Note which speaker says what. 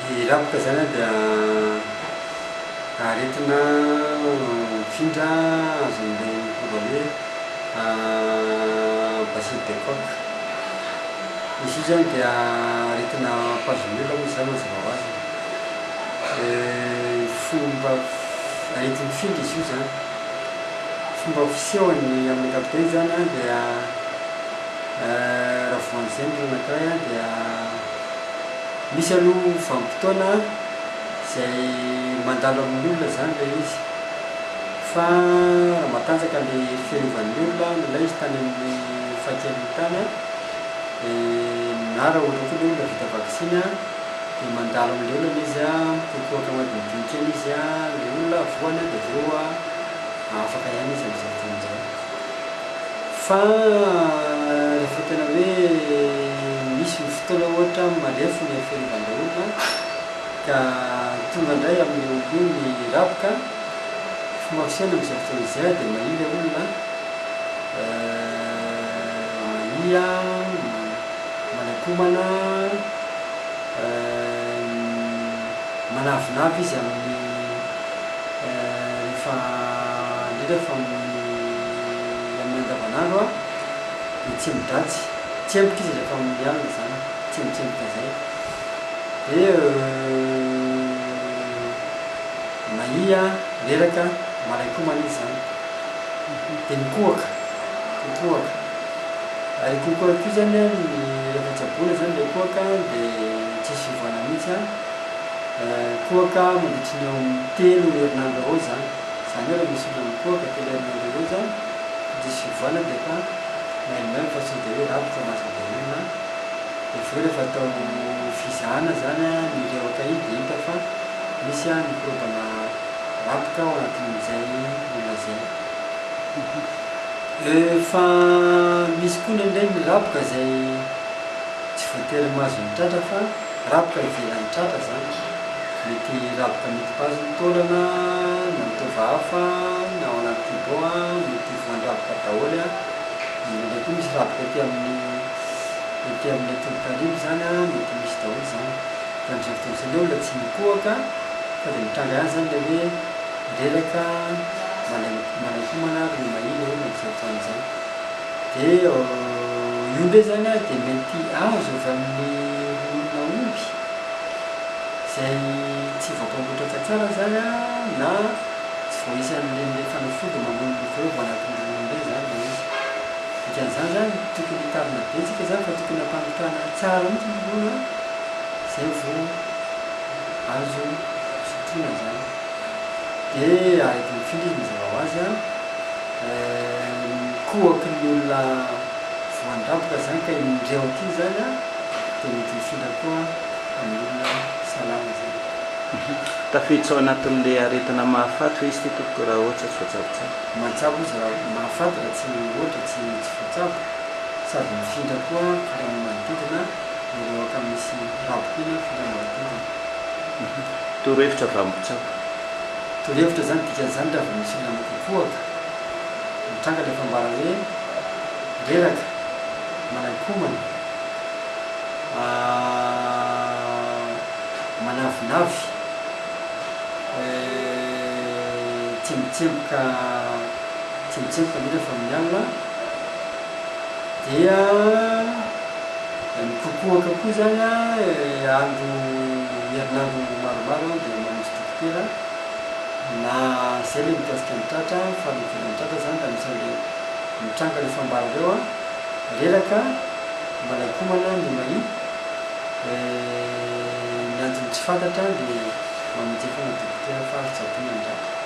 Speaker 1: Raboka zany dia aretina mifindra azon'ilay hoe bacille de coque. Izy io zany dia aretina mpazon'olona moa zany mazava ho azy. Fomba aretina mifindra izy io zany. Fomba fisehony amin'ny ankapobeny zany dia raha voan'izay ny anankiray dia misy aloha vanim-potoana izay mandalo amin'ny olona zany ilay izy, fa raha matanjaka ilay fiarovan'ny olona nilay izy tany amin'ny fahakeliny tany na raha ohatra koa ilay olona vita vaksiny dia mandalo amin'ilay olona izy mikokoaka madinidinika eny izy ilay olona voany dia avy eo afaka ihany izy amin'izay fotoana izay. Fa rehefa tena hoe misy fotoana ohatra malefo ny fiarovan-ilay olona ka tonga indray amin'ny olo io ny raboka, fomba fisehana amin'izay fotoana izay dia mahia ilay olona, mahia, manaikomana, manavinavy izy amin'ny rehefa amin'ny andavanandro dia tsy midratsy, tsemboka izy rehefa amin'ny alina zany, tsembotsemboka zay. Dia mahia, reraka, manaikomana izy zany. Dia mikohaka, ary kokoaka io zany rehefa tsaboana zany ilay kohaka dia tsisy fivoana mihitsy kohaka mandritry ny eo amin'ny 3 herinandro eo zany. Zany hoe raha misy olona mikohaka 3 herinandro eo zany tsisy fivoana dia efa maimay fa tsy dia hoe raboka mahazo-olona. Dia avy eo rehefa atao fizahana zany ny rewaka iny dia hita fa misy mikorobana raboka ao anatin'izay olona zay. Fa misy koa indraindray ny raboka izay tsy voatery mahazo ny tratra fa raboka ivelan'ny tratra zany. Mety raboka mety mpazon'ny taolana na mitova hafa na ao anaty tibao mety voan-draboka daholo indraindray koa misy raboka ety amin'ny tolokaribo zany mety misy daholo zany. Ka amin'izay fotoana izay ilay olona tsy mikohaka fa dia mitranga ihany zany ilay hoe reraka, manaikomana ary mahia ilay olona amin'izay fotoana izay. Dia io ndray zany dia mety azo avy amin'ny olona omby izay tsy voakambotraka tsara zany na tsy voaisa an'ilay fanafody mamono microbe anatin'ny olona indray zany ilay izy. Dikan'izany zany tokony hitarina betsika zany fa tokony hampangotrahana tsara mihitsy ny olona izay vao azo sotroina zany. Dia aretina mifindra izy mazava ho azy mikohaka ny olona voan-draboka zany ka indreoka iny zany dia mety mifindra koa amin'ny olona salama zany.
Speaker 2: Tafiditra ao anatin'ilay aretina mahafaty izy ty tompoko raha ohatra tsy voatsabo.
Speaker 1: Mahatsabo izy raha mahafaty raha tsy ohatra tsy voatsabo sady mifindra koa findra manodidina irewaka misy raboka iny findra manodidina.
Speaker 2: Torohevitra vanim-potsabo.
Speaker 1: Torohevitra zany dikan'izany raha vao misy olona mikokohaka mitranga rehefa mbara hoe reraka, manaikomana, manavinavy, tsembotsemboka mihitsy rehefa amin'ny alina dia mikokohaka koa zany andro herinandro maromaro dia mamonjy dokotera na izay ilay mikasika ny tratra fa ny ivelan'ny tratra zany da misy an'ilay mitranga rehefa mbara ireo reraka, manaikomana, ny mahia, ny antony tsy fantatra dia mamonjy foana dokotera fa azo tsaboina ny tratra.